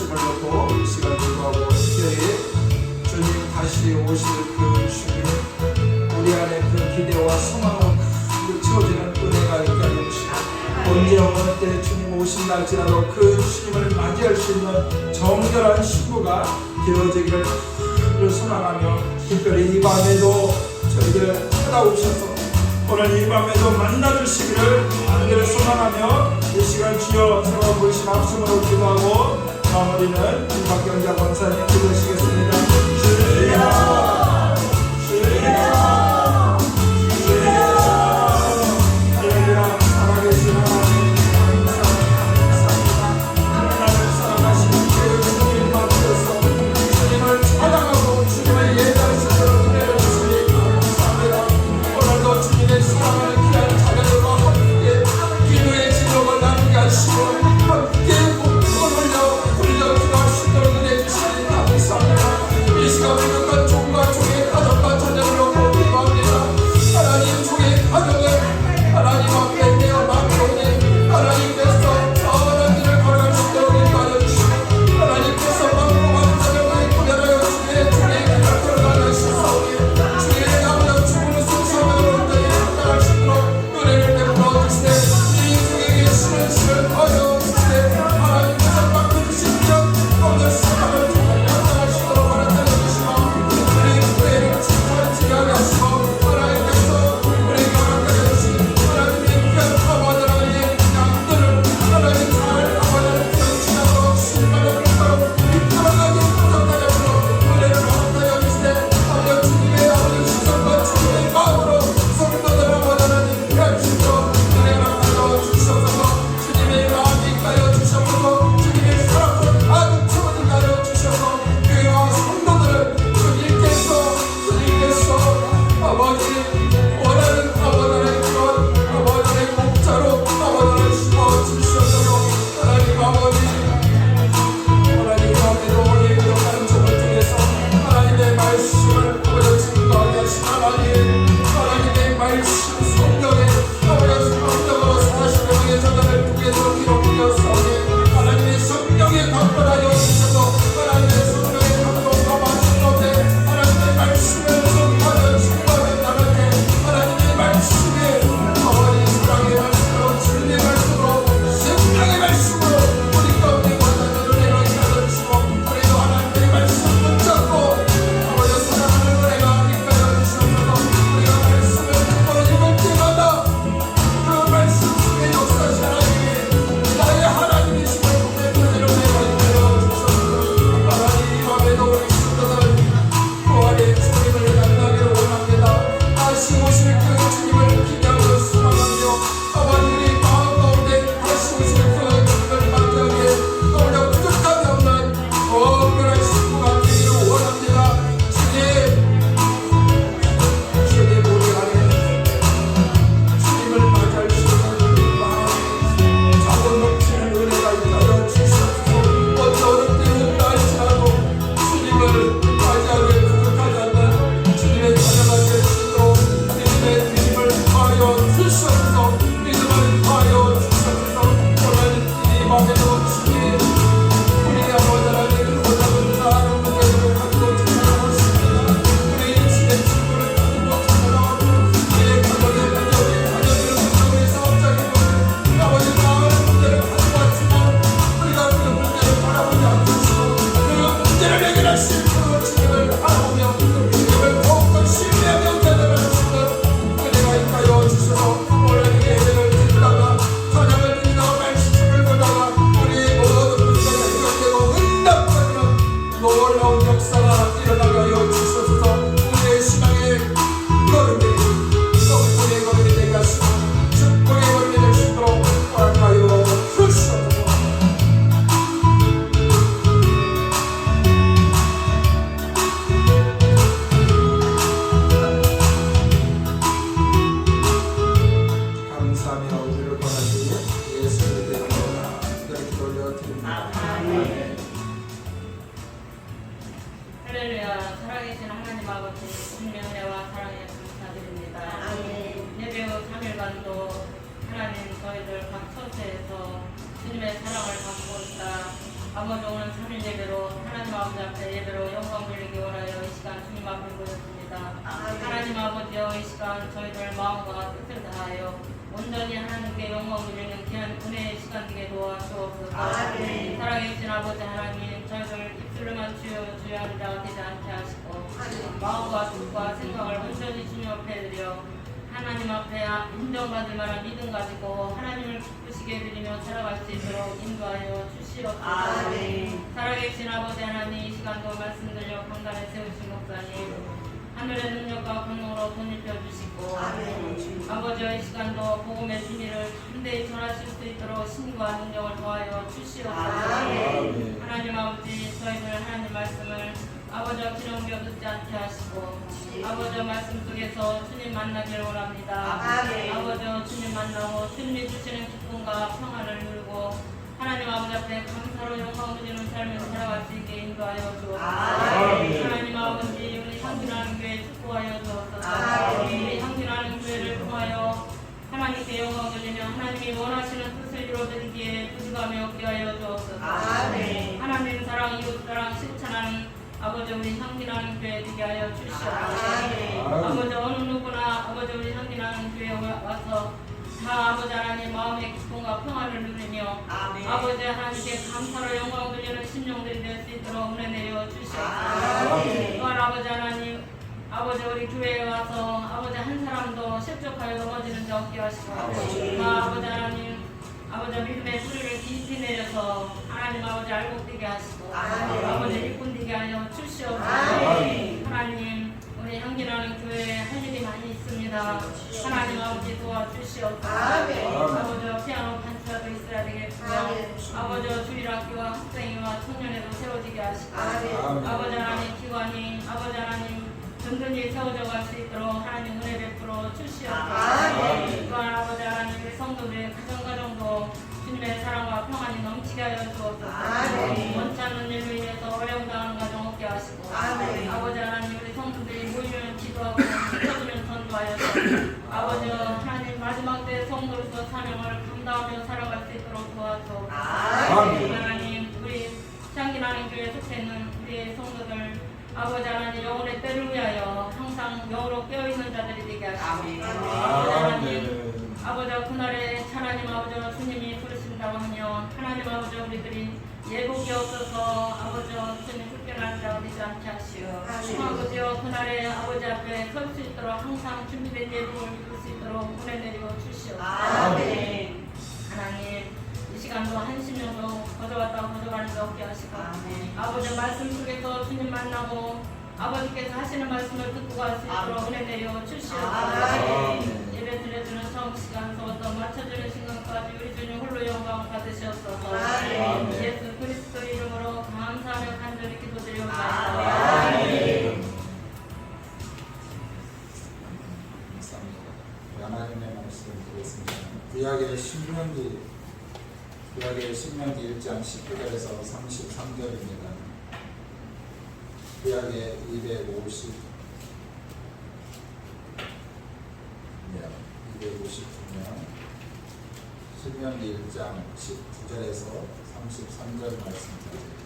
말씀을 놓고 이 시간 기도하고 특별히 주님 다시 오실 그 주님 우리 안에 그 기대와 소망을 채워지는 은혜가 있게 하여 주시고 언제 어느 때 주님 오신날지라도 그 주님을 맞이할 수 있는 정결한 신부가 되어지기를 소망하며 특별히 이 밤에도 저희들 찾아오셔서 오늘 이 밤에도 만나주시기를 간절히 소망하며 이 시간 주여 세워 보이신 합심으로 기도하고 마무리는 김박경자 권사님 기도하시겠습니다. 주여 주여 주여 할렐루야. 살아계신 하나님 감사합니다. 나를 사랑하시는 그 주님 앞에서 주님을 찬양하고 주님을 예배하시도록 은혜를 주시니 감사합니다. 오늘도 주님의 사랑을 귀한 자녀들과 함께 기도의 지력을 나누게 하시고 함께 목숨을 흘려 기도할 수 있도록 은혜 주시니 감사합니다. 이 시간 부족한 종과 종의 가족과 자녀를 놓고 기도합니다. 하나님 종의 가족을 하나님 앞에 내어 맡겨오니 하나님께서 선한 길을 걸어갈 수 있도록 인도하여 주시고 하나님께서 만국한 자녀를 구별하여 주의 종의 길을 걸어가게 하시사오니 주의 양력 주문을 순수함으로 나갈 수 있도록 은혜를 베풀어 주시되 이 중에 계시는 신을 더하여 주시되 하나님께서 맡겨주신 것 오늘 시간을 통하여 나갈 수 있도록 허락하여 주시고 우리 교회를 지켜지게 하시고 하나님께서 우리에게 허락하여 주신 하나님의 귀한 아버지 하나님의 양들을 하나님 잘 아버지를 경치하고 신발을 입도록 이끌어가게 부탁하여 주시고 은혜를 허락하여 주시되 아버지 주님의 아버지 시선과 주님의 마음으로 성도들 아버지 하나님 가르치고 은혜를 허락하여 주셔서 주님의 마음이 가여 주셔서 주님의 사랑으로 가득 채워지게 하여 주셔서 교회와 성도들을 주님께서 아버지 원하는 아버지의 그런 아버지의 목자로 아버지를 심어주셔서 하나님 아버지 하나님 앞에도 예배로 가는 점을 통해서 하나님의 말씀을 아버지 증거하게 하신 하나님의 말씀 성경에 아버지 성경으로 40명의 저자를 통해서 기록되었사오니 하나님의 성경에 강건하여 주셔서 하나님의 성경에 강건과 말씀 가운데 하나님의 말씀을 성하여 증거하는 나라에 하나님의 말씀에 아버지 사랑의 말씀으로 진리의 말씀으로 생명의 말씀으로 우리 가운데 관하는 은혜가 있하여 주시고 우리도 하나님의 말씀 붙잡고 아버지 사랑하는 은혜가 있하여 주셔서 우리가 말씀을 듣고 읽을 때마다 그 말씀 속에 역사하신 하나님이 나의 하나님이시고 그대로 내가 있하여 주셔서 하나님 이 밤에도 우리 신도들 부활의 주님을 만나기를 원합니다. 다시 오실 그 주님을 기대하고 소망하며 아버지 우리 마음 가운데 다시 오실 그 주님을 만나기에 오히려 부족함이 없는 특별한 신부가 되기를 원합니다. 주님 우리 안에 주님을 맞이할 수 있는 마음에 자원 넘치는 은혜가 있다여 주시옵소서. 어떤 때는 온다 할지라도 주님을 맞이하기에 부족하지 않는 주님의 자녀가 될 수 있도록 주님의 믿음을 더하여 주시옵소서. 믿음을 더하여 주시옵소서. 오늘 이 밤에도 주님 우리 아버지 하나님 고작은 나를 무게로 가지고 찾아나고 있습니다. 우리 주의 친구를 가지고 찾아나고 우리의 가족의 문제 우리 자녀들의 문제 우리 사업장의 문제 아버지 마을의 문제를 가지고 왔지만 우리가 그 문제를 바라보지 않으시고 그 문제를 해결하실 그 주님을 바라보며 그 주님을 더욱더 신뢰하며 대답할 수 있는 은혜가 있하여 주셔서 오늘 이 예배를 드리다가 찬양을 드리다가 말씀을 보다가 우리 모든 문제가 해결되고 응답하는 놀라운 역사가 일어나게 하여 주셔서 우리의 신앙의 걸음이 성공의 걸음이 되게 하시고 축복의 걸음이 될 수 있도록 허락하여 주시옵소서. 감사하며 우리를 권하시니 예수님의 이름으로 특별히 기도 올려드립니다. 할렐루야. 살아계신 하나님 아버지 주님의 은혜와 사랑에 감사드립니다. 예배 후 3일간도 하나님 저희들 각 처소에서 주님의 사랑을 받고 있다 아버지 오늘 3일 예배로 하나님 아버지 앞에 예배로 영광 돌리기 원하여 이 시간 주님 앞에 모였습니다. 하나님 아버지여 이 시간 저희들 마음과 뜻을 다하여 온전히 하나님께 영광 돌리는 귀한 은혜의 시간 되게 도와주옵소서. 살아계신 아버지 하나님 저희들 입술로만 주여 주여 하는 자가 되지 않게 하시고 마음과 뜻과 생각을 온전히 주님 앞에 드려 하나님 앞에 인정받을 만한 믿음 가지고 하나님을 기쁘시게 드리며 살아갈 수 있도록 인도하여 주시옵소서. 살아계신 아버지 하나님 이 시간도 말씀 들려 강단에 세우신 목사님 하늘의 능력과 권능으로 돈입혀 주시고 아버지 이 시간도 복음의 진리를 담대히 전하실 수 있도록 신과 능력을 더하여 주시옵소서. 하나님 아버지 저희들 하나님 말씀을 아버지와 기념겨 듣지 않게 하시고 아버지 말씀 속에서 주님 만나기를 원합니다. 아버지 주님 만나고 주님이 주시는 기쁨과 평안을 누리고 하나님 아버지 앞에 감사로 영광 드리는 삶을 살아갈 수 있게 인도하여 주옵소서. 하나님 아버지 우리 향기나는 교회 축복하여 주옵소서. 우리 향기나는 교회를 통하여 하나님께 영광 드리며 하나님이 원하시는 뜻을 이루어드리기에 부지감이 없게 하여 주옵소서. 하나님 사랑 이웃 사랑 실천하는 아버지 우리 향기나는 교회 되게 하여 주시옵소서. 아버지 어느 누구나 아버지 우리 향기나는 교회에 와서 다 아버지 하나님 마음의 기쁨과 평안을 누리며 아버지 하나님께 감사로 영광 돌리는 심령들이 될 수 있도록 은혜 내려 주시옵소서. 또한 아버지 하나님 아버지 우리 교회에 와서 아버지 한 사람도 실족하여 넘어지는 자 없게 하시고 아버지 하나님 아버지 믿음의 뿌리를 깊이 내려서 하나님 아버지 알곡되게 하시고 아버지 일꾼되게 하여 주시옵소서. 하나님 우리 향기나는 교회에 할 일이 많이 있습니다. 하나님 아버지 도와주시옵소서. 아버지 피아노 반주라도 있어야 되겠고요. 아버지 주일학교와 학생회와 청년회도 세워지게 하시고 아버지 하나님 기관이 아버지 하나님 든든히 세워져 갈 수 있도록 하나님 은혜 베풀어 주시옵소서. 또한 아버지 하나님 우리 성도들의 가정도 주님의 사랑과 평안이 넘치게 하여 주옵소서. 원치 않는 일로 인해서 어려움 당하는 가정 없게 하시고 아버지 하나님 우리 성도들이 모이면 기도하고 흩어지면 전도하여 아버지 하나님 마지막 때 성도로서 사명을 감당하며 살아갈 수 있도록 도와주옵소서. 하나님 우리 향기나는 교회에 속해 있는 우리의 성도들 아버지 하나님 영혼의 때를 위하여 항상 영으로 깨어있는 자들이 되게 하시고 하나님 아버지 그날에 하나님 아버지 주님이 부르신다고 하며 하나님 아버지 우리들이 예복이 없어서 아버지 주님 쫓겨나는 자가 되지 않게 하시오. 아버지 그날에 아버지 앞에 설 수 있도록 항상 준비된 예복을 입을 수 있도록 은혜 내리고 주시옵소서. 하나님 이 시간도 한심령도 거저왔다가 거저가는 자 없게 하시고 아버지 말씀 속에서 주님 만나고 아버지께서 하시는 말씀을 듣고 갈 수 있도록 은혜 내려 주시옵소서. 예배 드려주는 처음 시간부터 맞춰주는 시간까지 우리 주님 홀로 영광을 받으시옵소서. 예수 그리스도 이름으로 감사하며 간절히 기도드리옵나이다. 하나님의 말씀 드리겠습니다. 구약의 신명기 1장 19절에서 33절입니다. 구약의 259면 신명기 1장 19절에서 33절 말씀입니다.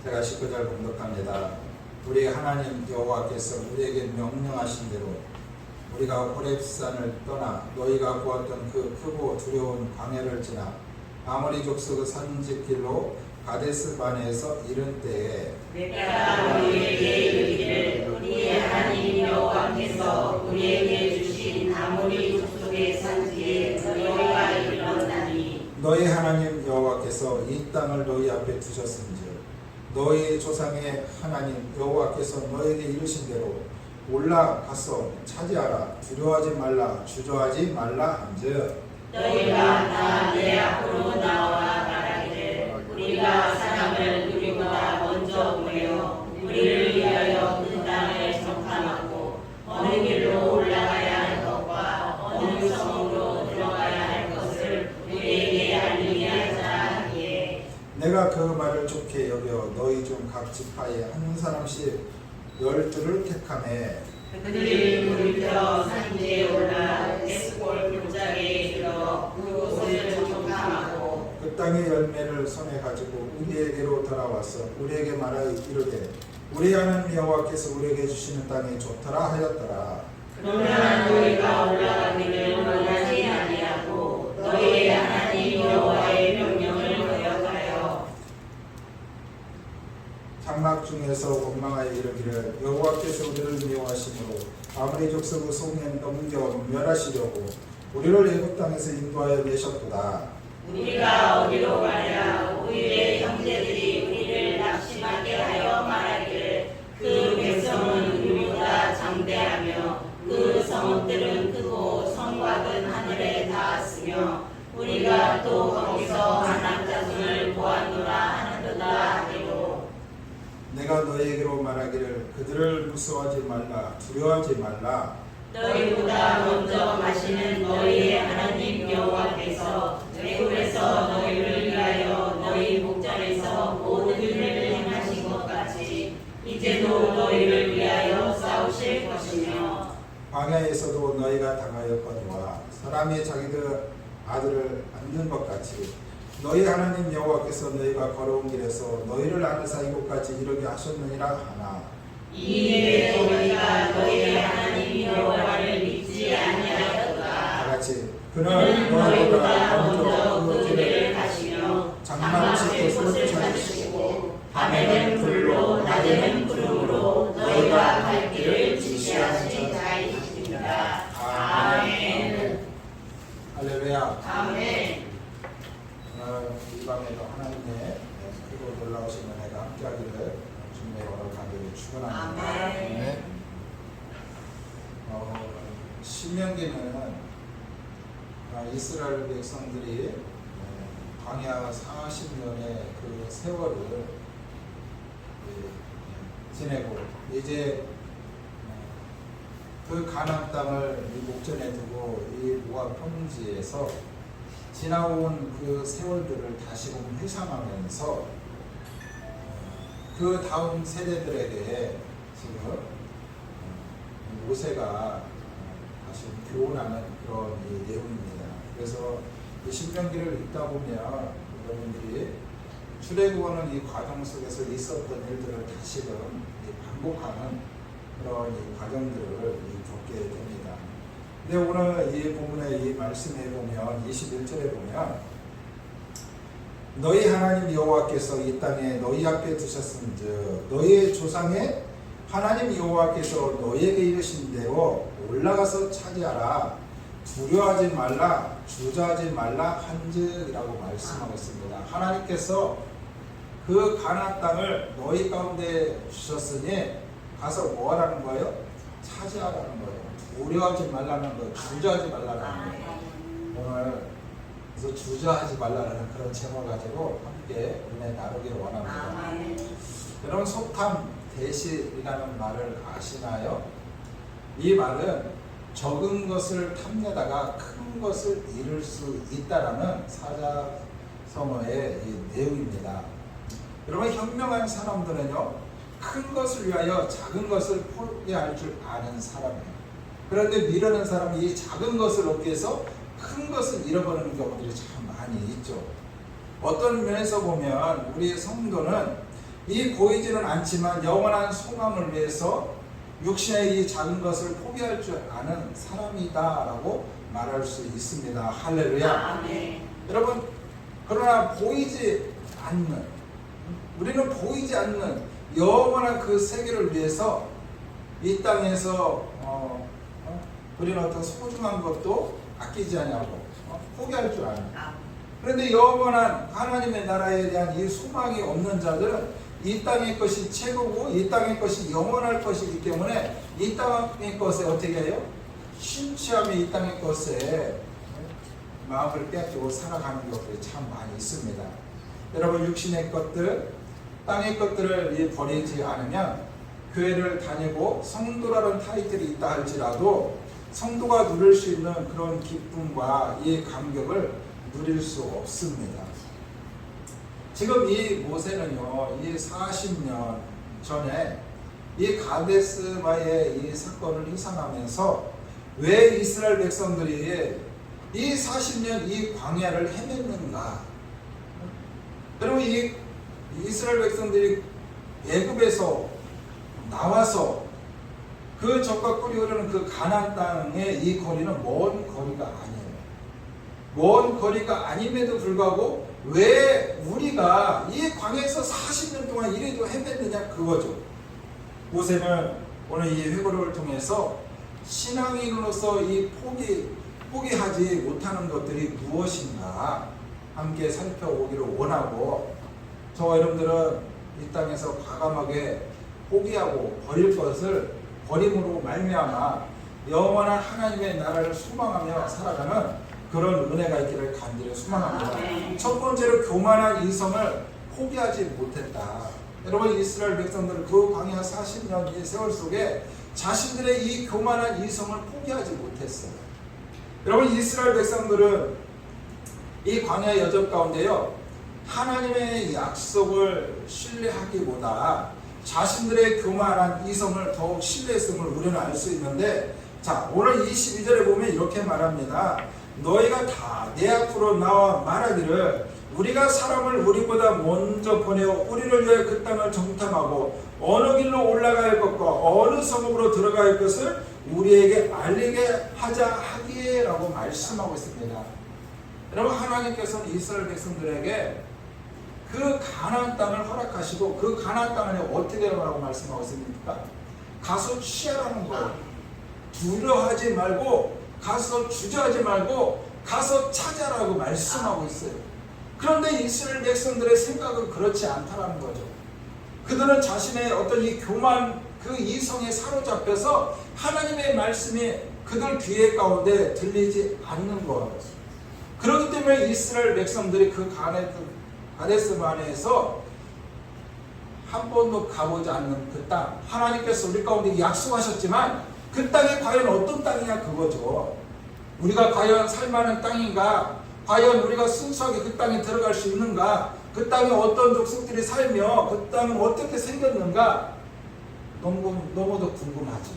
제가 19절 공독합니다. 우리 하나님 여호와께서 우리에게 명령하신 대로 우리가 호렙산을 떠나 너희가 보았던 그 크고 두려운 광야를 지나 아모리 족속의 산지길로 가데스 바네에서 이른 때에 내가 우리에게 이르기를 우리의 하나님 여호와께서 우리에게 주신 아모리 족속의 산지에 너희가 이르렀나니 너희 하나님 여호와께서 이 땅을 너희 앞에 두셨은즉 너희 조상의 하나님 여호와께서 너에게 이르신 대로 올라가서 차지하라. 두려워하지 말라. 주저하지 말라 한즉 너희가 다 내 앞으로 나와 말하기를 우리가 사람을 우리보다 먼저 보내어 우리를 위하여 그 땅을 정탐하고 어느 길로 올라가야 할 것과 어느 성으로 들어가야 할 것을 우리에게 알리게 하자 하기에 내가 그 말을 좋게 여겨 너희 중 각 지파에 한 사람씩 12를 택하매 그들이 물펴 산지에 올라 에스골 골짜기에 이르러 그곳을 정탐하고 그 땅의 열매를 손에 가지고 우리에게로 돌아와서 우리에게 말하여 이르되 우리 하나님 여호와께서 우리에게 주시는 땅이 좋더라 하였더라. 그러나 너희가 올라가기를 원하지 아니하고 너희의 하나님 여호와의 명령을 거역하여 장막 중에서 원망하여 이르기를 여호와께서 우리를 미워하심으로 아무리 족속의 속에 넘겨 멸하시려고 우리를 애굽 땅에서 인도하여 내셨도다. 우리가 어디로 가랴 우리의 형제들이 우리를 낙심하게 하여 말하기를 그 백성은 우리보다 장대하며 그 성읍들은 크고 성곽은 하늘에 닿았으며 우리가 또 거기서 아낙 자손을 보았노라 하는도다 하기로 내가 너희에게로 말하기를 그들을 무서워하지 말라 두려워하지 말라. 너희보다 먼저 가시는 너희의 하나님 여호와께서 애굽에서 너희를 위하여 너희 목전에서 모든 일을 행하신 것 같이 이제도 너희를 위하여 싸우실 것이며 광야에서도 너희가 당하였거니와 사람이 자기들 아들을 안는 것 같이 너희 하나님 여호와께서 너희가 걸어온 길에서 너희를 안으사 이곳까지 이르게 하셨느니라 하나. 이에 너희가 너희의 하나님 여호와를 믿지 아니하였도다. 다같이 그는 그는 너희보다 너희보다 먼저 먼저 그 길을 가시며 장막치 장막의 곳을 곳을 찾으시고 밤에는 불로 낮에는 구름으로 너희가 갈 길을 지시하신 자이십니다. 아멘. 할렐루야. 아멘. 이 밤에도 하나님의 크고 놀라우신 은혜가 함께하기를 주님의 이름으로 간절히 축원합니다. 아멘. 신명기는 이스라엘 백성들이 광야 40년의 그 세월을 지내고 이제 그 가나안 땅을 목전에 두고 이 모압 평지에서 지나온 그 세월들을 다시금 회상하면서 그 다음 세대들에게 지금 모세가 다시 교훈하는 그런 내용입니다. 그래서 이 신명기를 읽다 보면 여러분들이 출애굽하는 이 과정 속에서 있었던 일들을 다시금 반복하는 그런 이 과정들을 겪게 됩니다. 근데 오늘 이 본문의 이 말씀에 보면 21절에 보면 너희 하나님 여호와께서 이 땅에 너희 앞에 두셨은즉 너희의 조상의 하나님 여호와께서 너희에게 이르신 대로 올라가서 차지하라 두려워하지 말라 주저하지 말라 한즉이라고 말씀하고 있습니다. 하나님께서 그 가나안 땅을 너희 가운데 주셨으니 가서 뭐 하라는 거예요? 차지하라는 거예요. 두려워하지 말라는 거예요. 주저하지 말라는 거예요. 오늘 그래서 주저하지 말라는 그런 제목을 가지고 함께 은혜 나누기를 원합니다. 여러분 속탐 대실이라는 말을 아시나요? 이 말은 적은 것을 탐내다가 큰 것을 이룰 수 있다라는 사자성어의 이 내용입니다. 여러분 현명한 사람들은요 큰 것을 위하여 작은 것을 포기할 줄 아는 사람이에요. 그런데 미루는 사람이 이 작은 것을 얻기 위해서 큰 것을 잃어버리는 경우들이 참 많이 있죠. 어떤 면에서 보면 우리 성도는 이 보이지는 않지만 영원한 소망을 위해서 육신의 이 작은 것을 포기할 줄 아는 사람이다라고 말할 수 있습니다. 할렐루야. 아멘. 여러분 그러나 보이지 않는 우리는 보이지 않는 영원한 그 세계를 위해서 이 땅에서 우리는 어떤 소중한 것도 아끼지 않냐고 포기할 줄 아는. 그런데 영원한 하나님의 나라에 대한 이 소망이 없는 자들은 이 땅의 것이 최고고 이 땅의 것이 영원할 것이기 때문에 이 땅의 것에 어떻게 해요? 심취하며 이 땅의 것에 마음을 빼앗기고 살아가는 것들이 참 많이 있습니다. 여러분 육신의 것들, 땅의 것들을 버리지 않으면 교회를 다니고 성도라는 타이틀이 있다 할지라도 성도가 누릴 수 있는 그런 기쁨과 이 감격을 누릴 수 없습니다. 지금 이 모세는요, 이 40년 전에 이 가데스바의 이 사건을 회상하면서 왜 이스라엘 백성들이 이 40년 이 광야를 헤맸는가? 여러분, 이 이스라엘 백성들이 애굽에서 나와서 그 젖과 꿀이 흐르는 그 가나안 땅의 이 거리는 먼 거리가 아니에요. 먼 거리가 아님에도 불구하고 왜 우리가 이 광야에서 40년 동안 이래도 헤맸느냐, 그거죠. 모세는 오늘 이 회고록을 통해서 신앙인으로서 이 포기하지 못하는 것들이 무엇인가 함께 살펴보기를 원하고, 저와 여러분들은 이 땅에서 과감하게 포기하고 버릴 것을 버림으로 말미암아 영원한 하나님의 나라를 소망하며 살아가는 그런 은혜가 있기를 간절히 소망합니다. 첫 번째로 교만한 이성을 포기하지 못했다. 여러분, 이스라엘 백성들은 그 광야 40년의 세월 속에 자신들의 이 교만한 이성을 포기하지 못했어요. 여러분, 이스라엘 백성들은 이 광야 여정 가운데요, 하나님의 약속을 신뢰하기보다 자신들의 교만한 이성을 더욱 신뢰했음을 우리는 알 수 있는데, 자, 오늘 22절에 보면 이렇게 말합니다. 너희가 다 내 앞으로 나와 말하기를 우리가 사람을 우리보다 먼저 보내어 우리를 위해 그 땅을 정탐하고 어느 길로 올라갈 것과 어느 성읍으로 들어갈 것을 우리에게 알리게 하자 하기에 라고 말씀하고 있습니다. 여러분, 하나님께서는 이스라엘 백성들에게 그 가나안 땅을 허락하시고 그 가나안 땅을 어떻게 하라고 말씀하고 있습니까? 가서 취하라는 거예요. 두려워하지 말고, 가서 주저하지 말고 가서 찾아라고 말씀하고 있어요. 그런데 이스라엘 백성들의 생각은 그렇지 않다라는 거죠. 그들은 자신의 어떤 이 교만, 그 이성에 사로잡혀서 하나님의 말씀이 그들 귀에 가운데 들리지 않는 거예요. 그렇기 때문에 이스라엘 백성들이 그 가데스바네에서 한 번도 가보지 않는 그 땅, 하나님께서 우리 가운데 약속하셨지만 그 땅이 과연 어떤 땅이냐, 그거죠. 우리가 과연 살만한 땅인가? 과연 우리가 순수하게 그 땅에 들어갈 수 있는가? 그 땅에 어떤 족속들이 살며 그 땅은 어떻게 생겼는가? 너무도 궁금하죠.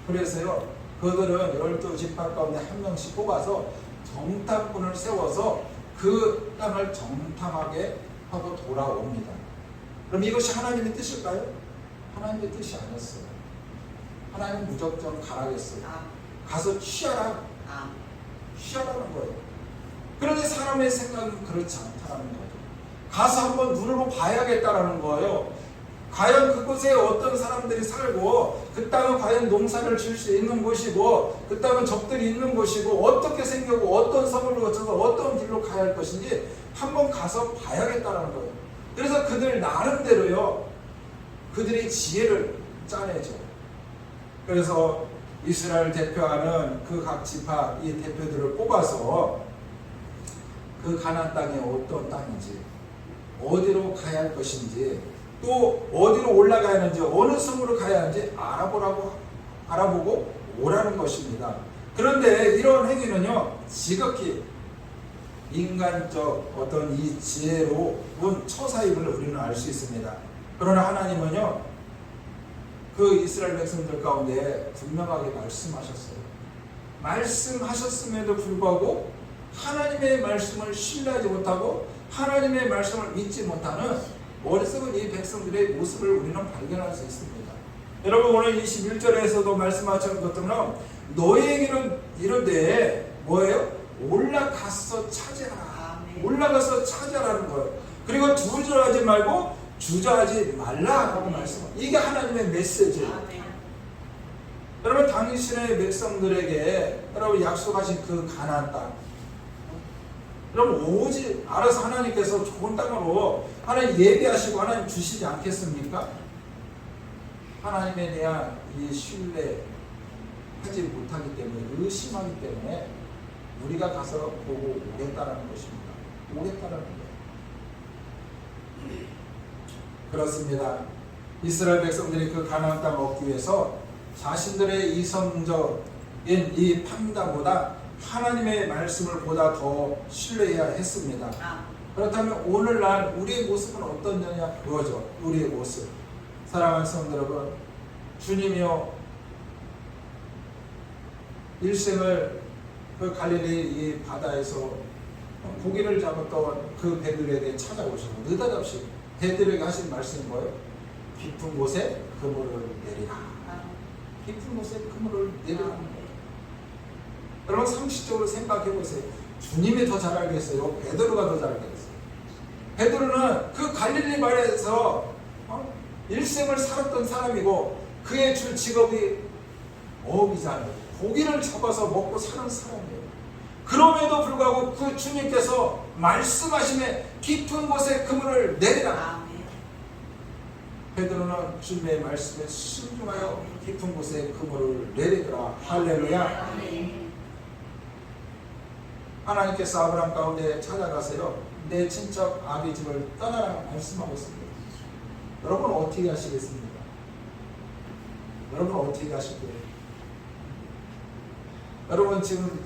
그래서요, 그들은 12지파 가운데 한 명씩 뽑아서 정탐꾼을 세워서 그 땅을 정탐하게 하고 돌아옵니다. 그럼 이것이 하나님의 뜻일까요? 하나님의 뜻이 아니었어요. 하나님은 무조건 가라겠어요. 가서 취하라. 취하라는 거예요. 그런데 사람의 생각은 그렇지 않다는 거죠. 가서 한번 눈으로 봐야겠다라는 거예요. 과연 그곳에 어떤 사람들이 살고, 그 땅은 과연 농사를 지을 수 있는 곳이고, 그 땅은 적들이 있는 곳이고, 어떻게 생겼고, 어떤 성을 거쳐서 어떤 길로 가야 할 것인지 한번 가서 봐야겠다라는 거예요. 그래서 그들 나름대로요, 그들이 지혜를 짜내죠. 그래서 이스라엘 대표하는 그 각 지파 이 대표들을 뽑아서 그 가나안 땅이 어떤 땅인지, 어디로 가야 할 것인지, 또 어디로 올라가야 하는지, 어느 성으로 가야 하는지 알아보고 오라는 것입니다. 그런데 이런 행위는요, 지극히 인간적 어떤 이 지혜로운 처사임을 우리는 알 수 있습니다. 그러나 하나님은요, 그 이스라엘 백성들 가운데 분명하게 말씀하셨어요. 말씀하셨음에도 불구하고 하나님의 말씀을 신뢰하지 못하고 하나님의 말씀을 믿지 못하는 어리석은 이 백성들의 모습을 우리는 발견할 수 있습니다. 여러분, 오늘 21절에서도 말씀하신 것처럼 너희에게는 이런데 뭐예요? 올라가서 찾아라. 올라가서 찾아라는 거예요. 그리고 두려워하지 말고 주저하지 말라라고 말씀합니다. 이게 하나님의 메시지예요. 여러분, 당신의 백성들에게 여러분 약속하신 그 가나안 땅, 여러분 오직 알아서 하나님께서 좋은 땅으로 하나님 예비하시고 하나님 주시지 않겠습니까? 하나님에 대한 이 신뢰하지 못하기 때문에, 의심하기 때문에 우리가 가서 보고 오겠다라는 것입니다. 오겠다라는 거예요. 그렇습니다. 이스라엘 백성들이 그 가나안 땅을 얻기 위해서 자신들의 이성적인 이 판단보다 하나님의 말씀을 보다 더 신뢰해야 했습니다. 그렇다면 오늘날 우리의 모습은 어떠냐, 그거죠. 우리의 모습. 사랑하는 성도 여러분, 주님이요 일생을 그 갈릴리 이 바다에서 고기를 잡았던 그 배들에게 찾아오시고 느닷없이 배들에게 하신 말씀이 뭐예요? 깊은 곳에 그물을 내리라. 깊은 곳에 그물을 내리라. 여러분 상식적으로 생각해 보세요. 주님이 더 잘 알겠어요? 베드로가 더 잘 알겠어요? 베드로는 그 갈릴리 바다에서 일생을 살았던 사람이고 그의 주 직업이 어업이잖아요. 고기를 잡아서 먹고 사는 사람이에요. 그럼에도 불구하고 그 주님께서 말씀하심에 깊은 곳에 그물을 내리라. 베드로는 주님의 말씀에 순종하여 깊은 곳에 그물을 내리더라. 할렐루야. 하나님께서 아브라함 가운데 찾아가세요. 내 친척 아비 집을 떠나라 말씀하고 있습니다. 여러분 어떻게 하시겠습니까? 여러분 어떻게 하실 거예요? 여러분 지금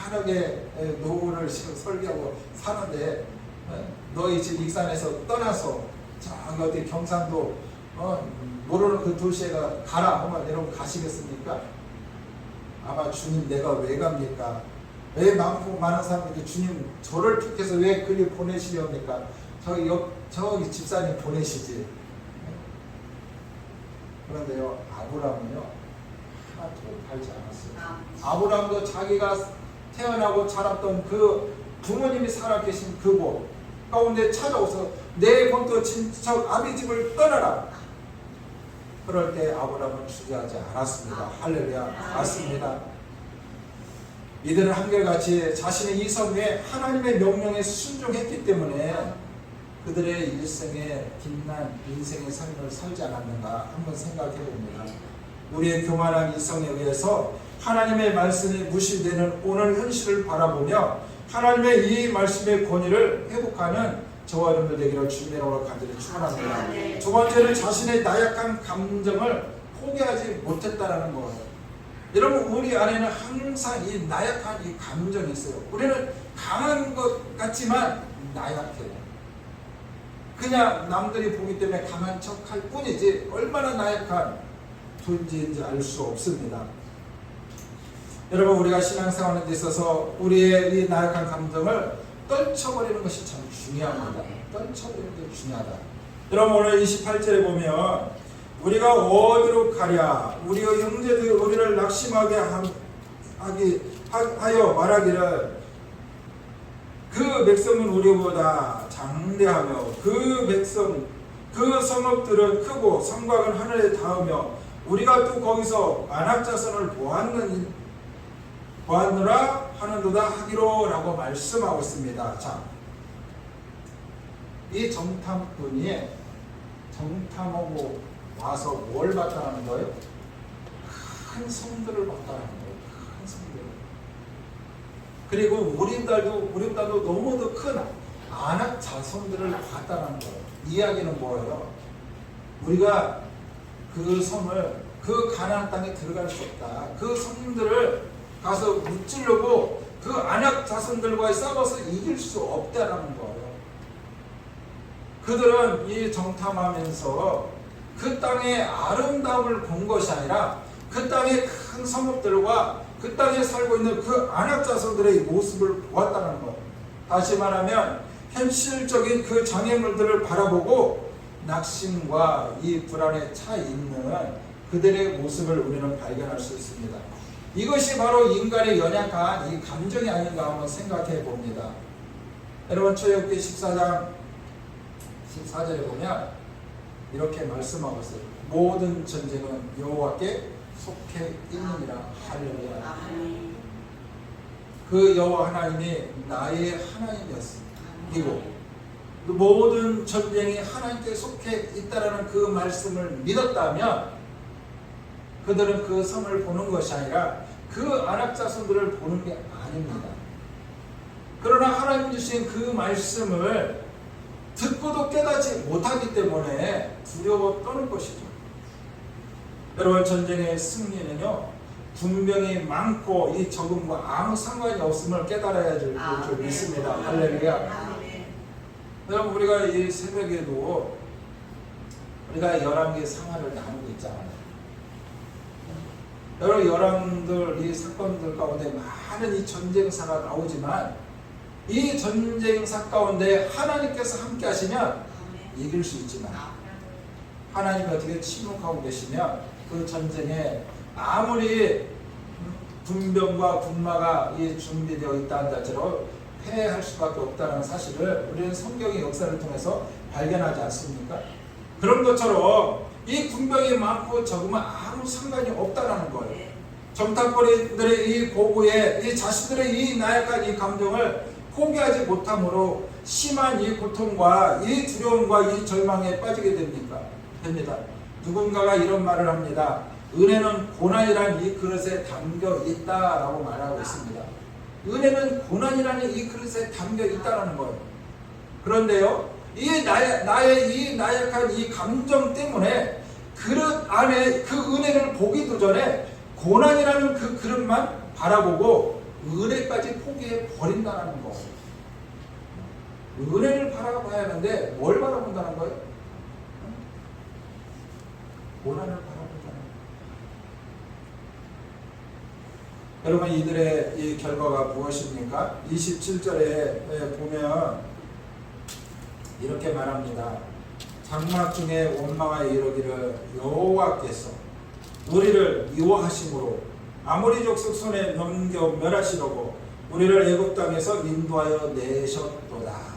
편하게 노후를 지금 설계하고 사는데 너희 집 익산에서 떠나서 저기 어디 경상도 모르는 그 도시에 가라 하면 여러분 가시겠습니까? 아마 주님 내가 왜 갑니까? 왜 많은 사람들이 주님 저를 택해서 왜 그리 보내시렵니까? 저기 집사님 보내시지. 그런데요 아브라함은요 하나도 팔지 않았어요. 아브라함도 자기가 태어나고 자랐던 그 부모님이 살아계신 그곳 가운데 찾아오서 내 본토 친척 아비 집을 떠나라. 그럴 때 아브라함은 주저하지 않았습니다. 할렐루야. 맞습니다. 이들은 한결같이 자신의 이성 위에 하나님의 명령에 순종했기 때문에 그들의 일생에 빛난 인생의 삶을 살지 않았는가 한번 생각해 봅니다. 우리의 교만한 이성에 의해서 하나님의 말씀이 무시되는 오늘 현실을 바라보며 하나님의 이 말씀의 권위를 회복하는 저와 여러분들 되기를 주님의 이름으로 간절히 축원합니다. 두 번째는 자신의 나약한 감정을 포기하지 못했다라는 거예요. 여러분 우리 안에는 항상 이 나약한 이 감정이 있어요. 우리는 강한 것 같지만 나약해요. 그냥 남들이 보기 때문에 강한 척할 뿐이지 얼마나 나약한 존재인지 알 수 없습니다. 여러분 우리가 신앙생활에 있어서 우리의 이 나약한 감정을 떨쳐버리는 것이 참 중요합니다. 떨쳐버리는 게 중요하다. 여러분 오늘 28절에 보면 우리가 어디로 가랴 우리의 형제들이 우리를 낙심하게 하여 말하기를 그 백성은 우리보다 장대하며 그 백성 그 성읍들은 크고 성곽은 하늘에 닿으며 우리가 또 거기서 안악자손을 보았느라 하는도다 하기로 라고 말씀하고 있습니다. 자, 이 정탐꾼이 정탐하고 와서 뭘 봤다는 거예요? 큰 성들을 봤다는 거예요. 큰 성들. 그리고 우리보다도 너무도 큰 안악 자손들을 봤다는 거예요. 이야기는 뭐예요? 우리가 그 성을 그 가나안 땅에 들어갈 수 없다. 그 성들을 가서 무찌르고 그 안악 자손들과의 싸워서 이길 수 없다라는 거예요. 그들은 이 정탐하면서 그 땅의 아름다움을 본 것이 아니라 그 땅의 큰 성읍들과 그 땅에 살고 있는 그 안악 자손들의 모습을 보았다는 거예요. 다시 말하면 현실적인 그 장애물들을 바라보고 낙심과 이 불안에 차 있는 그들의 모습을 우리는 발견할 수 있습니다. 이것이 바로 인간의 연약한 이 감정이 아닌가 한번 생각해 봅니다. 여러분 출애굽기 14장 14절에 보면 이렇게 말씀하고 있어요. 모든 전쟁은 여호와께 속해 있느니라. 할렐루야. 그 여호와 하나님이 나의 하나님이었습니다. 그리고 모든 전쟁이 하나님께 속해 있다라는 그 말씀을 믿었다면 그들은 그 성을 보는 것이 아니라 그 안악 자손들을 보는 게 아닙니다. 그러나 하나님 주신 그 말씀을 듣고도 깨닫지 못하기 때문에 두려워 떠는 것이죠. 여러분 전쟁의 승리는요 분명히 많고 이 적음과 아무 상관이 없음을 깨달아야 될 줄 믿습니다. 할렐루야. 여러분 우리가 이 새벽에도 우리가 11개의 상하를 나누고 있잖아요. 여러 열왕들 이 사건들 가운데 많은 이 전쟁사가 나오지만 이 전쟁사 가운데 하나님께서 함께 하시면 이길 수 있지만 하나님이 어떻게 침묵하고 계시면 그 전쟁에 아무리 군병과 군마가 준비되어 있다 한다지로 패할 수밖에 없다는 사실을 우리는 성경의 역사를 통해서 발견하지 않습니까? 그런 것처럼 이 군병이 많고 적으면 아무 상관이 없다는 거예요. 정탐꾼들의 이 보고에 이 자신들의 이 나약한 이 감정을 포기하지 못함으로 심한 이 고통과 이 두려움과 이 절망에 빠지게 됩니다. 누군가가 이런 말을 합니다. 은혜는 고난이라는 이 그릇에 담겨 있다라고 말하고 있습니다. 은혜는 고난이라는 이 그릇에 담겨 있다는 거예요. 그런데요, 나의 이 나약한 이 감정 때문에 그릇 안에 그 은혜를 보기도 전에 고난이라는 그 그릇만 바라보고 은혜까지 포기해 버린다는 거예요. 은혜를 바라봐야 하는데 뭘 바라본다는 거예요? 고난을 바라본다는 거예요. 여러분, 이들의 이 결과가 무엇입니까? 27절에 보면 이렇게 말합니다. 장막 중에 원망하여 이르기를 여호와께서 우리를 미워하심으로 아모리 족속 손에 넘겨 멸하시려고 우리를 애굽 땅에서 인도하여 내셨도다.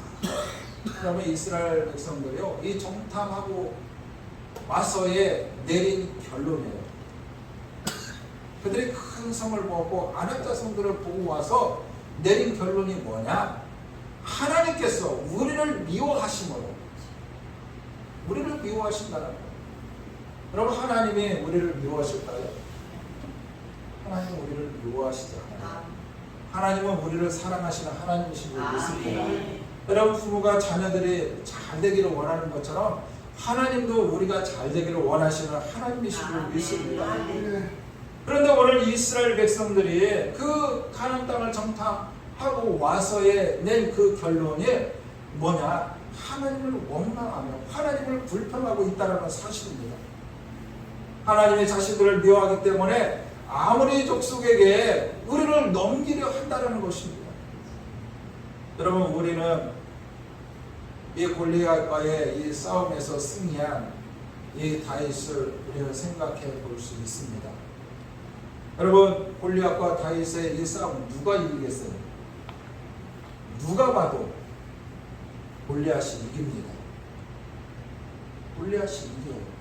그러면 이스라엘 백성들이요, 이 정탐하고 와서의 내린 결론이에요. 그들이 큰 성을 보고 아낙 자손들을 보고 와서 내린 결론이 뭐냐? 하나님께서 우리를 미워하심으로, 우리를 미워하신다는 거예요. 여러분, 하나님이 우리를 미워하실까요? 하나님은 우리를 미워하시지 않아요. 하나님은 우리를 사랑하시는 하나님이신 줄 믿습니다. 여러분, 부모가 자녀들이 잘 되기를 원하는 것처럼 하나님도 우리가 잘 되기를 원하시는 하나님이신 줄 믿습니다. 그런데 오늘 이스라엘 백성들이 그 가나안 땅을 정탐하고 와서의 낸 그 결론이 뭐냐? 하나님을 원망하며 하나님을 불평하고 있다는 사실입니다. 하나님의 자신들을 미워하기 때문에 아무리 족속에게 우리를 넘기려 한다는 것입니다. 여러분, 우리는 이 골리앗과의 이 싸움에서 승리한 이 다윗을 우리는 생각해 볼 수 있습니다. 여러분, 골리앗과 다윗의 이 싸움 누가 이기겠어요? 누가 봐도 골리앗이 이깁니다. 골리앗이 이겨요.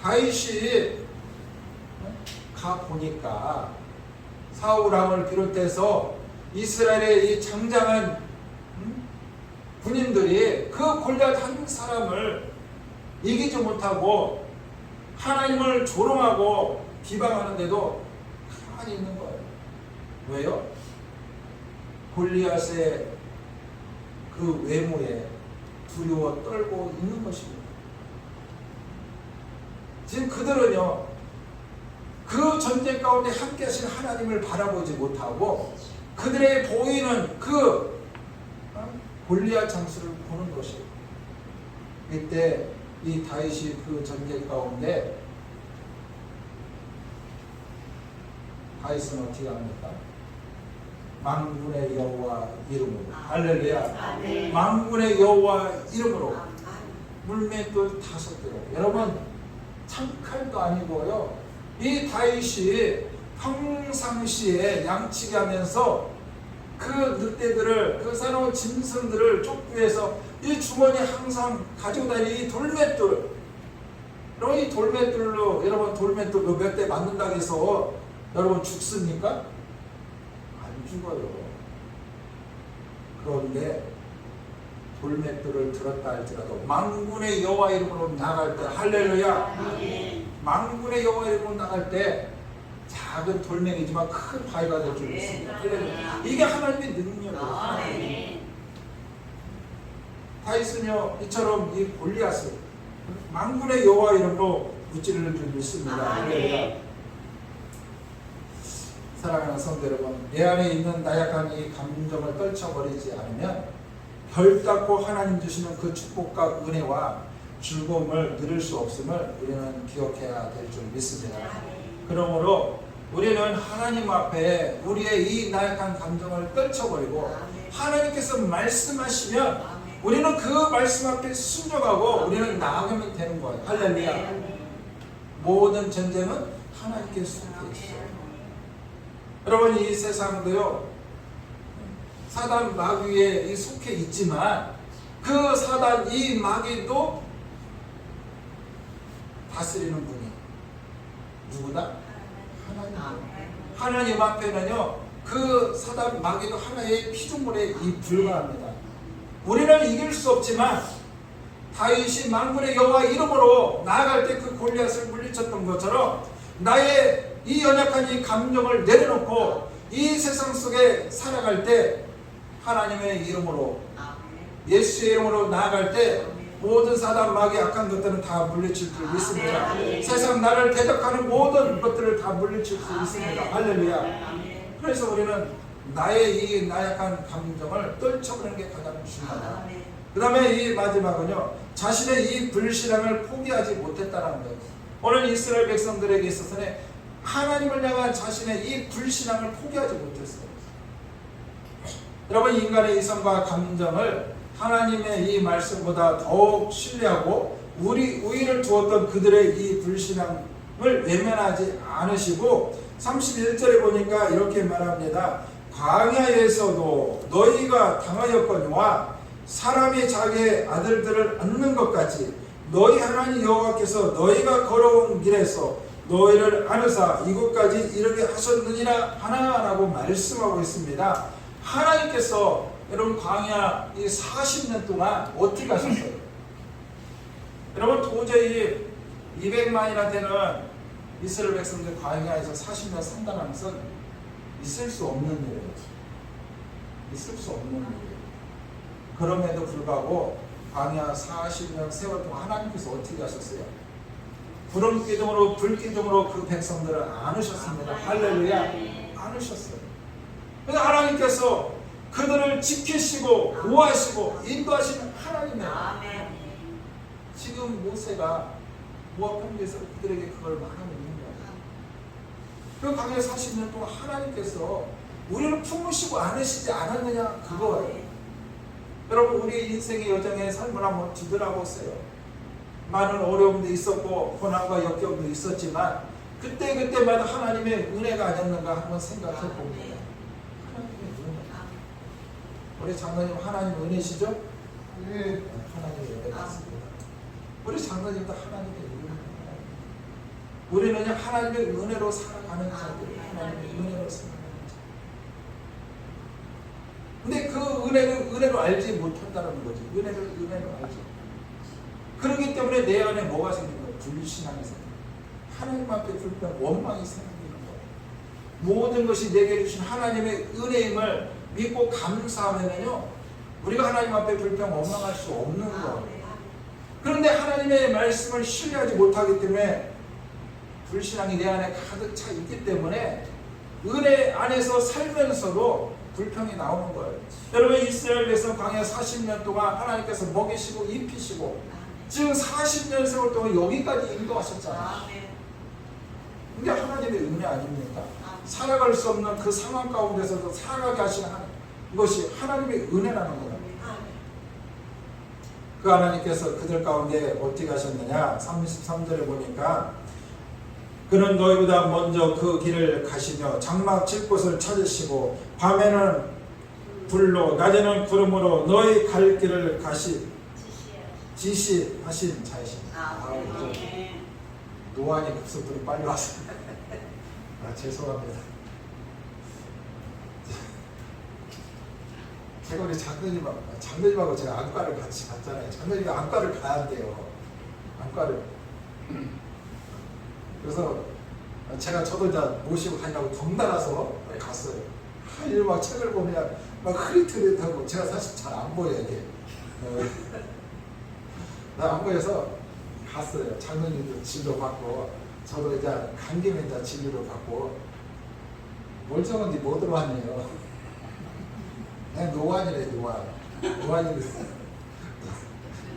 다윗이 가 보니까 사울 왕을 비롯해서 이스라엘의 이 장장한 군인들이 그 골리앗 한 사람을 이기지 못하고 하나님을 조롱하고 비방하는데도 가만히 있는 거예요. 왜요? 골리앗의 그 외모에 두려워 떨고 있는 것입니다. 지금 그들은요, 그 전쟁 가운데 함께 하신 하나님을 바라보지 못하고 그들의 보이는 그 골리앗 장수를 보는 것이에요. 이때 이 다윗이 그 전쟁 가운데 다윗은 어떻게 합니까? 만군의 여호와 이름으로, 할렐루야, 만군의 여호와 이름으로 물맷돌 5개로, 여러분 창칼도 아니고요, 이 다윗이 평상시에 양치기 하면서 그 늑대들을, 그 사나운 짐승들을 쫓기위해서 이 주머니에 항상 가지고 다니는 이 돌맷돌, 여러분, 이 돌맷돌로, 여러분 돌맷돌 몇 대 맞는다고 해서 여러분 죽습니까? 안 죽어요. 그런데 돌맷돌을 들었다 할지라도 만군의 여호와 이름으로 나갈 때, 할렐루야, 만군의 여호와 이름으로 나갈 때 작은 돌멩이지만 큰 바위가 될 줄 믿습니다. 이게 하나님의 능력이에요. 다윗은요, 이처럼 이 골리앗을 만군의 여호와 이름으로 무찌르는 줄 믿습니다. 사랑하는 성도 여러분, 내 안에 있는 나약한 이 감정을 떨쳐버리지 않으면 결단코 하나님 주시는 그 축복과 은혜와 즐거움을 누릴 수 없음을 우리는 기억해야 될 줄 믿습니다. 그러므로 우리는 하나님 앞에 우리의 이 나약한 감정을 떨쳐버리고 하나님께서 말씀하시면 우리는 그 말씀 앞에 순종하고 우리는 나아가면 되는 거예요. 할렐루야. 모든 전쟁은 하나님께 속해 있어요. 여러분, 이 세상도요, 사단 마귀에 이 속해 있지만 그 사단 이 마귀도 다스리는 분이 누구다? 하나님 앞에는요, 그 사단 마귀도 하나의 피조물에 불과합니다. 우리는 이길 수 없지만 다윗이 만군의 여호와 이름으로 나아갈 때 그 골리앗을 물리쳤던 것처럼 나의 이 연약한 이 감정을 내려놓고 이 세상 속에 살아갈 때 하나님의 이름으로, 예수의 이름으로 나아갈 때 모든 사단 마귀 악한 것들은 다 물리칠 줄 믿습니다. 세상 나를 대적하는 모든 것들을 다 물리칠 수 있습니다. 할렐루야. 그래서 우리는 나의 이 나약한 감정을 떨쳐버리는 게 가장 중요하다. 그 다음에 이 마지막은요, 자신의 이 불신앙을 포기하지 못했다는 거예요. 오늘 이스라엘 백성들에게 있어서는 하나님을 향한 자신의 이 불신앙을 포기하지 못했어요. 여러분, 인간의 이성과 감정을 하나님의 이 말씀보다 더욱 신뢰하고 우위를 두었던 그들의 이 불신앙을 외면하지 않으시고 31절에 보니까 이렇게 말합니다. 광야에서도 너희가 당하였거니와 사람이 자기의 아들들을 얻는 것 같이 너희 하나님 여호와께서 너희가 걸어온 길에서 너희를 안으사 이곳까지 이르게 하셨느니라 하나라고 말씀하고 있습니다. 하나님께서 여러분 광야 이 40년 동안 어떻게 하셨어요? 여러분, 도저히 200만이나 되는 이스라엘 백성들 광야에서 40년 산다는 것은 있을 수 없는 일이에요. 있을 수 없는 일이에요. 그럼에도 불구하고 광야 40년 세월 동안 하나님께서 어떻게 하셨어요? 구름 기둥으로 불 기둥으로 그 백성들을 안으셨습니다. 할렐루야. 안으셨어요. 그래서 하나님께서 그들을 지키시고 보호하시고 인도하시는 하나님이에요. 지금 모세가 모압 평지에서 그들에게 그걸 말하고 있는 거예요. 그 광야 40년 동안 하나님께서 우리를 품으시고 안으시지 않았느냐, 그거예요. 여러분, 우리 인생의 여정의 삶을 한번 뒤돌아보세요. 많은 어려움도 있었고 고난과 역경도 있었지만 그때마다 하나님의 은혜가 아니었는가 한번 생각해 봅니다. 하나님의 은혜. 우리 장로님 하나님 은혜시죠? 네. 하나님의 은혜 맞습니다. 우리 장로님도 하나님의 은혜. 우리는 하나님의 은혜로 살아가는 자들, 하나님의 은혜로 살아가는 자. 근데 그 은혜로 알지 못한다는 거지. 은혜로 알지. 그렇기 때문에 내 안에 뭐가 생기는 거예요? 불신앙이 생기는 거예요. 하나님 앞에 불평, 원망이 생기는 거예요. 모든 것이 내게 주신 하나님의 은혜임을 믿고 감사하면요, 우리가 하나님 앞에 불평, 원망할 수 없는 거예요. 그런데 하나님의 말씀을 신뢰하지 못하기 때문에 불신앙이 내 안에 가득 차 있기 때문에 은혜 안에서 살면서도 불평이 나오는 거예요. 여러분, 이스라엘 백성 광야 40년 동안 하나님께서 먹이시고 입히시고 지금 40년 세월 동안 여기까지 인도하셨잖아요. 근데 하나님의 은혜 아닙니까? 살아갈 수 없는 그 상황 가운데서도 살아가게 하시는 것이 하나님의 은혜라는 거예요. 그 하나님께서 그들 가운데 어떻게 하셨느냐? 33절에 보니까 그는 너희보다 먼저 그 길을 가시며 장막 칠 곳을 찾으시고 밤에는 불로 낮에는 구름으로 너희 갈 길을 지시하신 자이십니다. 노안이 급속도로 빨리 와서 죄송합니다. 제가 우리 장로님하고 제가 안과를 같이 갔잖아요. 장로님이 안과를 가야 돼요. 안과를. 그래서 저도 이제 모시고 가려고 덩달아서 갔어요. 하루 막 책을 보면 막 흐릿흐릿하고 제가 사실 잘 안 보여요, 이게. 나 안 보여서 갔어요. 장로님도 진료 받고 저도 이제 간 김에 이제 진료를 받고 멀쩡한데 못 들어왔네요. 그냥 노안이래,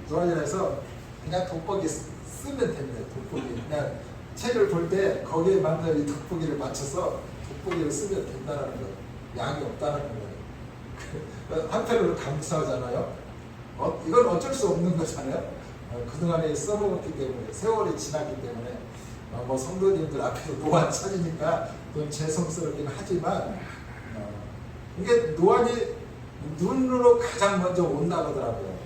노안이라서 그냥 돋보기 쓰면 됩니다. 돋보기. 그냥 책을 볼 때 거기에 맞는 이 돋보기를 맞춰서 돋보기를 쓰면 된다는 거예요. 양이 없다는 거예요. 한편으로 감사하잖아요. 이건 어쩔 수 없는 거잖아요. 그동안에 써먹었기 때문에, 세월이 지났기 때문에 뭐 성도님들 앞에서 노안 차리니까 좀 죄송스럽긴 하지만 이게 노안이 눈으로 가장 먼저 온다고 하더라고요.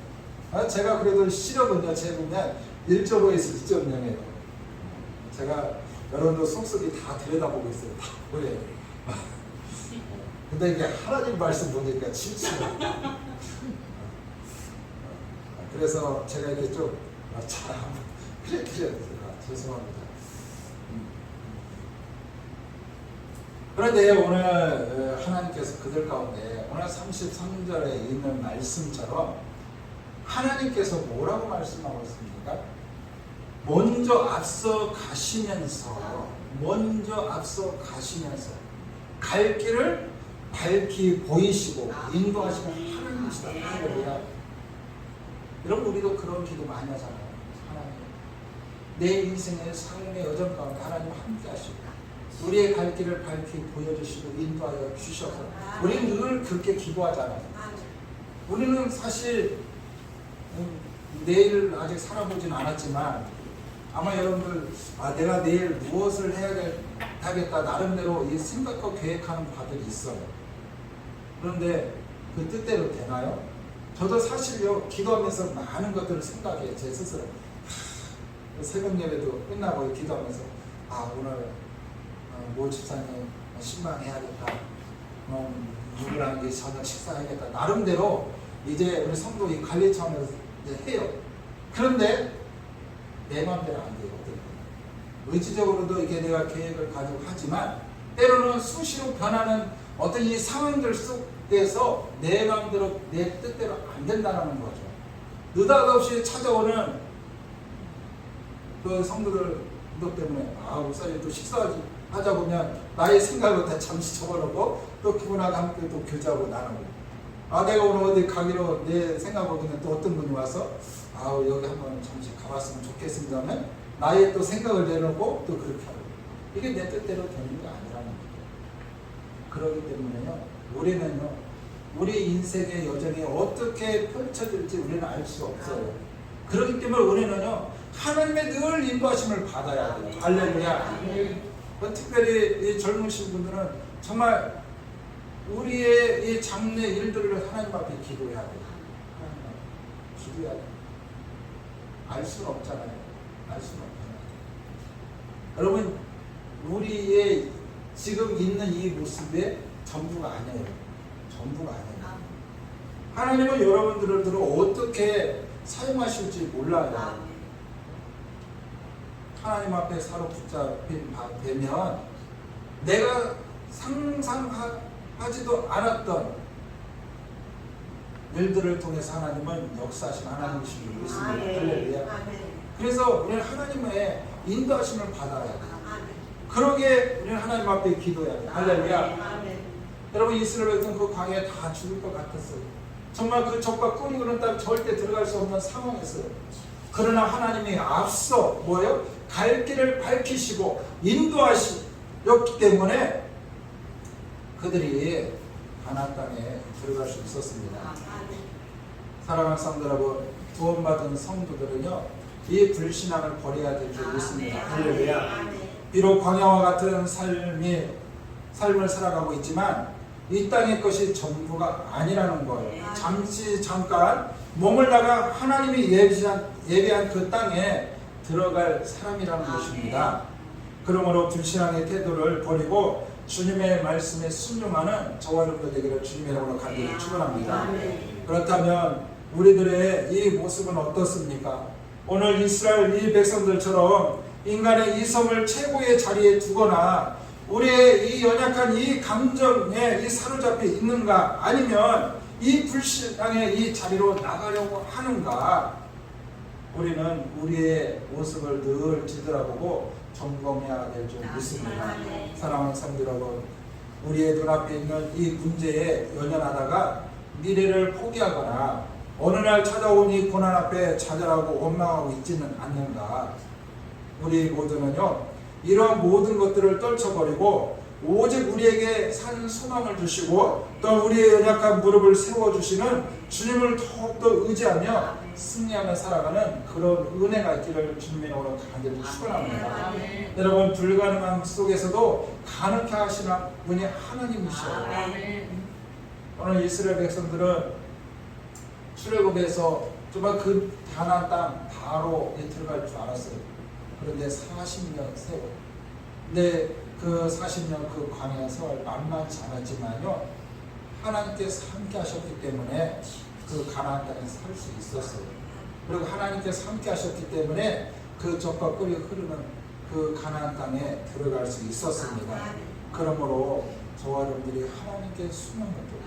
제가 그래도 시력은요, 재보면 1.5에서 2.0이에요. 제가 여러분도 속속이 다 들여다보고 있어요. 다 보여요. 근데 이게 하나님 말씀 보니까 침침해요. 그래서 제가 이렇게 좀 잘 한번 그래 죄송합니다. 그런데 오늘 하나님께서 그들 가운데 오늘 33절에 있는 말씀처럼 하나님께서 뭐라고 말씀하고 있습니까? 먼저 앞서 가시면서 갈 길을 밝히 보이시고 인도하시는 하나님이시다. 할렐루야. 여러분, 우리도 그런 기도 많이 하잖아요. 하나님, 내 인생의 삶의 여정 가운데 하나님 함께 하시고 우리의 갈 길을 밝히 보여주시고 인도하여 주셔서 우리는 늘 그렇게 기도하잖아요. 우리는 사실 내일 아직 살아보진 않았지만 아마 여러분들 내가 내일 무엇을 해야겠다 나름대로 이 생각과 계획하는 바들이 있어요. 그런데 그 뜻대로 되나요? 저도 사실요, 기도하면서 많은 것들을 생각해요. 제 스스로. 새벽 예배도 끝나고 기도하면서 오늘 모 집사님 신방해야겠다. 누구랑 저녁 식사해야겠다. 나름대로 이제 우리 성도 이 관리 차원에서 이제 해요. 그런데 내 마음대로 안 돼요. 의지적으로도 이게 내가 계획을 가지고 하지만 때로는 수시로 변하는 어떤 이 상황들 속에서 내 마음대로 내 뜻대로 안 된다는 거죠. 느닷없이 찾아오는 그 성도들 때문에 목사님 또 식사하자 보면 나의 생각을 다 잠시 접어놓고 또 그분하고 함께 또 교제하고 나누고 내가 오늘 어디 가기로 내 생각하고는 또 어떤 분이 와서 여기 한번 잠시 가봤으면 좋겠습니다 하면 나의 또 생각을 내놓고 또 그렇게 하고 이게 내 뜻대로 되는 게 아니라는 거예요. 그렇기 때문에요, 우리는요, 우리 인생의 여정이 어떻게 펼쳐질지 우리는 알 수 없어요. 그렇기 때문에 우리는요, 하나님의 늘 인도하심을 받아야 돼요. 할렐루야. 특별히 이 젊으신 분들은 정말 우리의 이 장래 일들을 하나님 앞에 기도해야 돼요. 기도해야 돼요. 알 수는 없잖아요. 여러분, 우리의 지금 있는 이 모습의 전부가 아니에요. 하나님은 여러분들을 어떻게 사용하실지 몰라요. 하나님 앞에 사로잡힌 바 되면 내가 상상하지도 않았던 일들을 통해서 하나님은 역사하신 하나님이신 줄 믿습니다. 할렐루야. 그래서 우리는 하나님의 인도하심을 받아야 돼요. 그러게 우리는 하나님 앞에 기도해야 돼요. 할렐루야. 여러분, 이스라엘 백성 그 광야에 다 죽을 것 같았어요. 정말 그 적과 꿀이 흐르는 땅 절대 들어갈 수 없는 상황이었어요. 그러나 하나님이 앞서 갈 길을 밝히시고 인도하셨기 때문에 그들이 가나안 땅에 들어갈 수 있었습니다. 사랑하는 성도 여러분, 구원받은 성도들은요, 이 불신앙을 버려야 될 줄 믿습니다. 할렐루야. 비록 광야와 같은 삶을 살아가고 있지만 이 땅의 것이 전부가 아니라는 거예요. 잠깐 머물다가 하나님이 예비한 그 땅에 들어갈 사람이라는 것입니다. 그러므로 불신앙의 태도를 버리고 주님의 말씀에 순종하는 저와 여러분들 되기를 주님의 이름으로 간절히 축원합니다. 그렇다면 우리들의 이 모습은 어떻습니까? 오늘 이스라엘 이 백성들처럼 인간의 이성을 최고의 자리에 두거나 우리의 이 연약한 이 감정에 사로잡혀 있는가, 아니면 이 불신앙의 이 자리로 나가려고 하는가, 우리는 우리의 모습을 늘 뒤돌아보고 점검해야 될 줄 믿습니다. 사랑하는 성도 여러분, 우리의 눈앞에 있는 이 문제에 연연하다가 미래를 포기하거나 어느 날 찾아온 이 고난 앞에 좌절하고 원망하고 있지는 않는가. 우리 모두는요, 이러한 모든 것들을 떨쳐버리고 오직 우리에게 산 소망을 주시고 또 우리의 연약한 무릎을 세워주시는 주님을 더욱더 의지하며 승리하며 살아가는 그런 은혜가 있기를 주님의 오늘 간절히 축원합니다. 여러분, 불가능함 속에서도 가능케 하시는 분이 하나님이셔요. 오늘 이스라엘 백성들은 출애굽에서 정말 그 가나안 땅 바로 들어갈 줄 알았어요. 그런데 40년 세월. 근데 그 40년 그 광야 세월 만만치 않았지만요, 하나님께서 함께 하셨기 때문에 그 가나안 땅에 살 수 있었어요. 그리고 하나님께서 함께 하셨기 때문에 그 젖과 꿀이 흐르는 그 가나안 땅에 들어갈 수 있었습니다. 그러므로 저와 여러분들이 하나님께 수명을 두고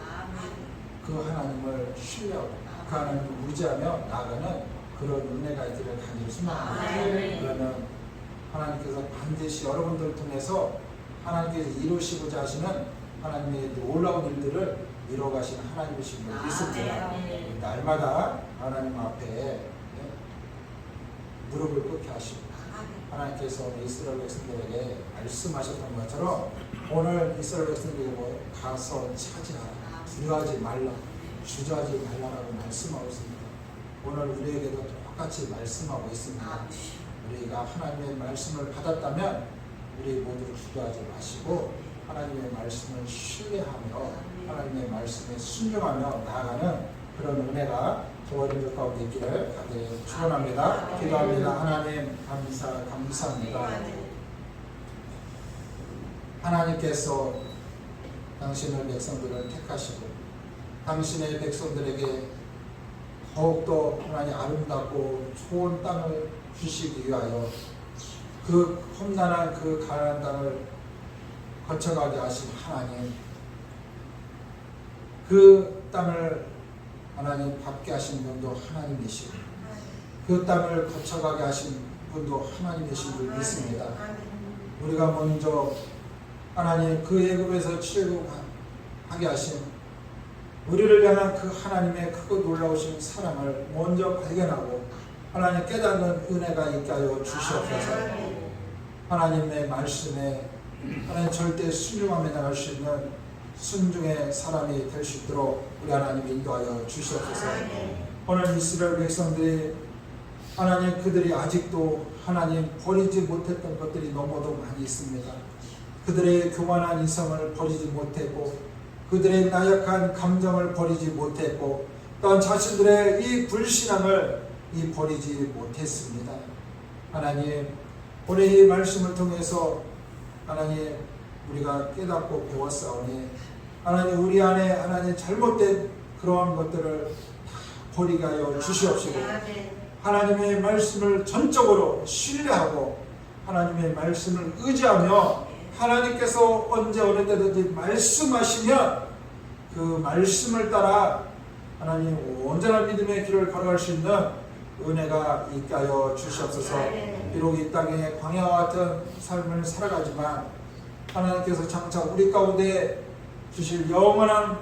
그 하나님을 신뢰하고 그 하나님을 의지하며 나아가는 그런 은혜가 있기를 간절히 소망합니다. 그러면 하나님께서 반드시 여러분들을 통해서 하나님께서 이루시고자 하시는 하나님의 놀라운 일들을 이뤄가시는 하나님이신 걸 믿습니다. 날마다 하나님 앞에 무릎을 꿇게 하시고 하나님께서 이스라엘 백성들에게 말씀하셨던 것처럼 오늘 이스라엘 백성들에게 가서 차지하라, 두려워하지 말라, 주저하지 말라라고 말씀하고 있습니다. 오늘 우리에게도 똑같이 말씀하고 있습니다. 우리가 하나님의 말씀을 받았다면 우리 모두 주저하지 마시고 하나님의 말씀을 신뢰하며 하나님의 말씀에 순종하며 나아가는 그런 은혜가 저와 여러분들 가운데 있기를 간절히 축원합니다. 기도합니다. 하나님 감사합니다. 하나님께서 당신의 백성들을 택하시고 당신의 백성들에게 더욱더 하나님 아름답고 좋은 땅을 주시기 위하여 그 험난한 그 가나안 땅을 거쳐가게 하신 하나님, 그 땅을 하나님 밟게 하신 분도 하나님이시고 그 땅을 거쳐가게 하신 분도 하나님이신 줄 믿습니다. 우리가 먼저 하나님 그 애굽에서 출애굽하게 하신 우리를 향한 그 하나님의 크고 놀라우신 사랑을 먼저 발견하고 하나님 깨닫는 은혜가 있게 하여 주시옵소서. 하나님의 말씀에 하나님 절대 순종하며 나갈 수 있는 순종의 사람이 될 수 있도록 우리 하나님 인도하여 주시옵소서. 오늘 이스라엘 백성들이 하나님 그들이 아직도 하나님 버리지 못했던 것들이 너무도 많이 있습니다. 그들의 교만한 이성을 버리지 못했고 그들의 나약한 감정을 버리지 못했고 또한 자신들의 이 불신앙을 버리지 못했습니다. 하나님 오늘 이 말씀을 통해서 하나님 우리가 깨닫고 배웠사오니 하나님 우리 안에 하나님 잘못된 그러한 것들을 다 버리게 하여 주시옵시고 하나님의 말씀을 전적으로 신뢰하고 하나님의 말씀을 의지하며 하나님께서 언제 어느 때든지 말씀하시면 그 말씀을 따라 하나님 온전한 믿음의 길을 걸어갈 수 있는 은혜가 있게 하여 주시옵소서. 비록 이 땅에 광야와 같은 삶을 살아가지만 하나님께서 장차 우리 가운데 주실 영원한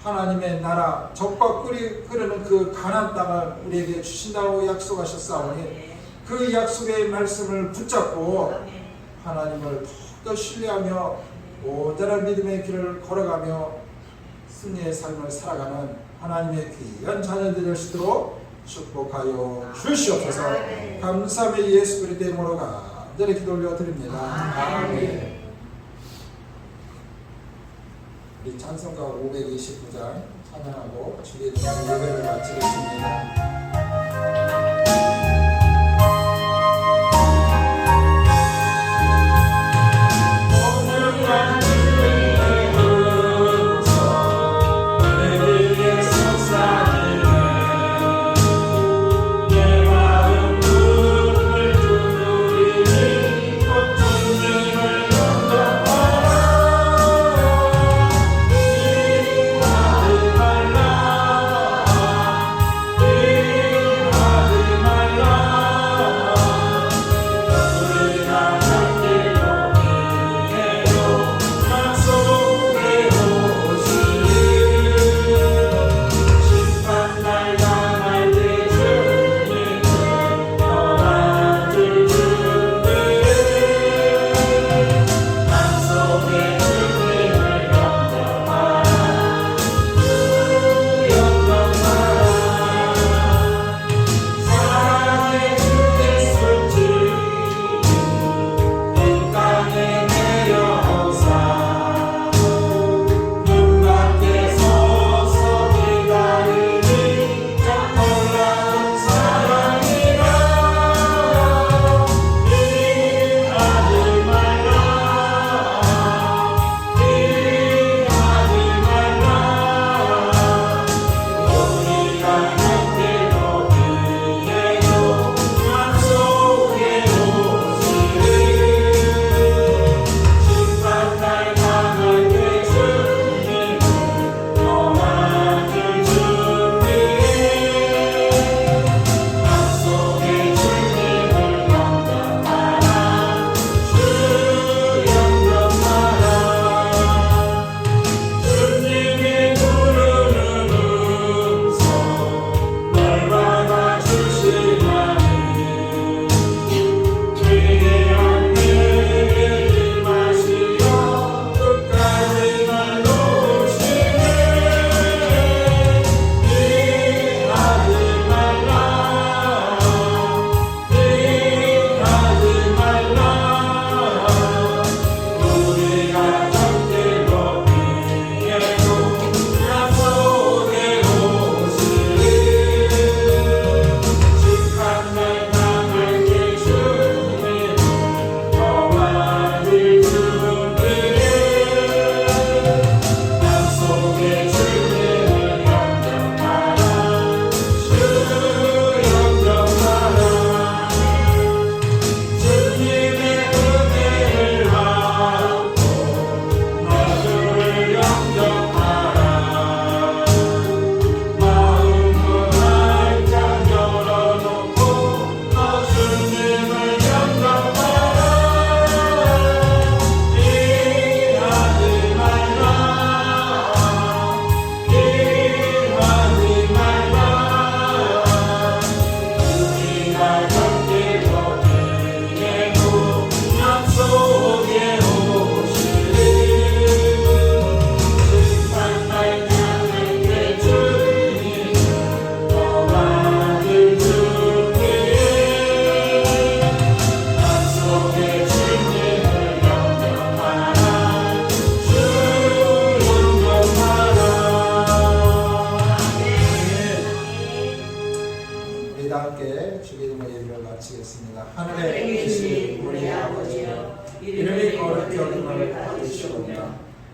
하나님의 나라 젖과 꿀이 흐르는 그 가나안 땅을 우리에게 주신다고 약속하셨사오니 그 약속의 말씀을 붙잡고 하나님을 더욱더 신뢰하며 온전한 믿음의 길을 걸어가며 승리의 삶을 살아가는 하나님의 귀한 자녀들이 될 수 있도록 축복하여 주시옵소서. 감사하며 예수 그리스도의 이름으로 간절히 기도 올려드립니다. 아멘. 우리 찬송가 529장 찬양하고 주기도문 예배를 마치겠습니다. 이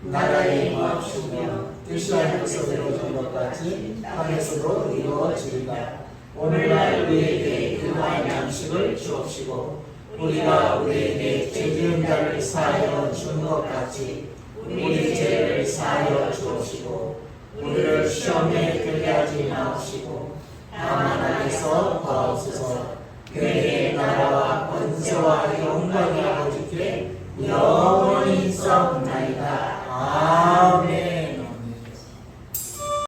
나라에 임하옵시며 뜻이 하늘에서 이루어진 것 같이 땅에서도 이루어지리라. 오늘날 우리에게 일용할 양식을 주옵시고 우리가 우리에게 죄 지은 자를 사하여 준 것 같이 우리 죄를 사하여 주옵시고 우리를 시험에 들게 하지 마옵시고 다만 악에서 구하옵소서. 그의 나라와 권세와 영광이 아버지께 영원히